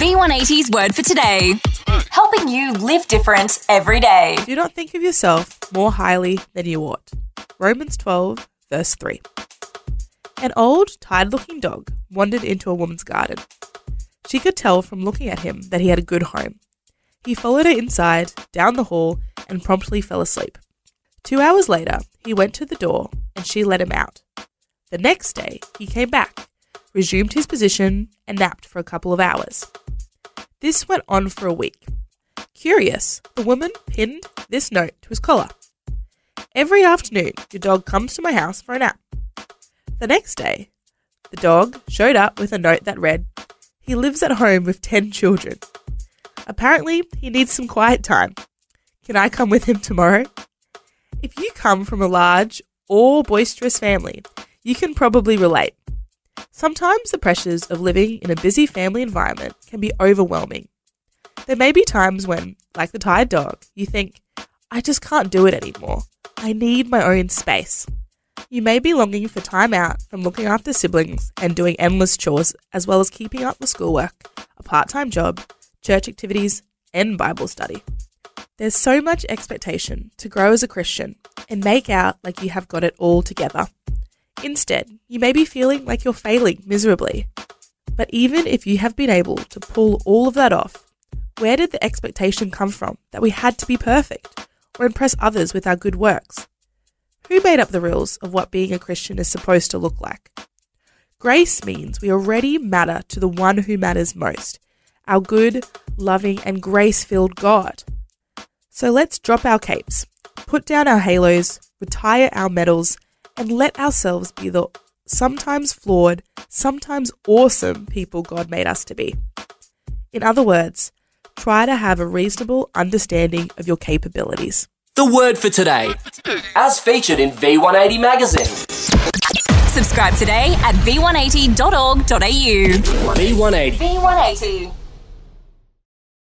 V180's word for today. Helping you live different every day. Do not think of yourself more highly than you ought. Romans 12, verse 3. An old, tired-looking dog wandered into a woman's garden. She could tell from looking at him that he had a good home. He followed her inside, down the hall, and promptly fell asleep. 2 hours later, he went to the door and she let him out. The next day, he came back, resumed his position, and napped for a couple of hours. This went on for a week. Curious, the woman pinned this note to his collar. Every afternoon, your dog comes to my house for a nap. The next day, the dog showed up with a note that read, he lives at home with 10 children. Apparently, he needs some quiet time. Can I come with him tomorrow? If you come from a large or boisterous family, you can probably relate. Sometimes the pressures of living in a busy family environment can be overwhelming. There may be times when, like the tired dog, you think, I just can't do it anymore. I need my own space. You may be longing for time out from looking after siblings and doing endless chores, as well as keeping up with schoolwork, a part-time job, church activities, and Bible study. There's so much expectation to grow as a Christian and make out like you have got it all together. Instead, you may be feeling like you're failing miserably. But even if you have been able to pull all of that off, where did the expectation come from that we had to be perfect or impress others with our good works? Who made up the rules of what being a Christian is supposed to look like? Grace means we already matter to the one who matters most, our good, loving, and grace-filled God. So let's drop our capes, put down our halos, retire our medals, and let ourselves be the sometimes flawed, sometimes awesome people God made us to be. In other words, try to have a reasonable understanding of your capabilities. The word for today, as featured in V180 magazine. Subscribe today at v180.org.au. V180. V180.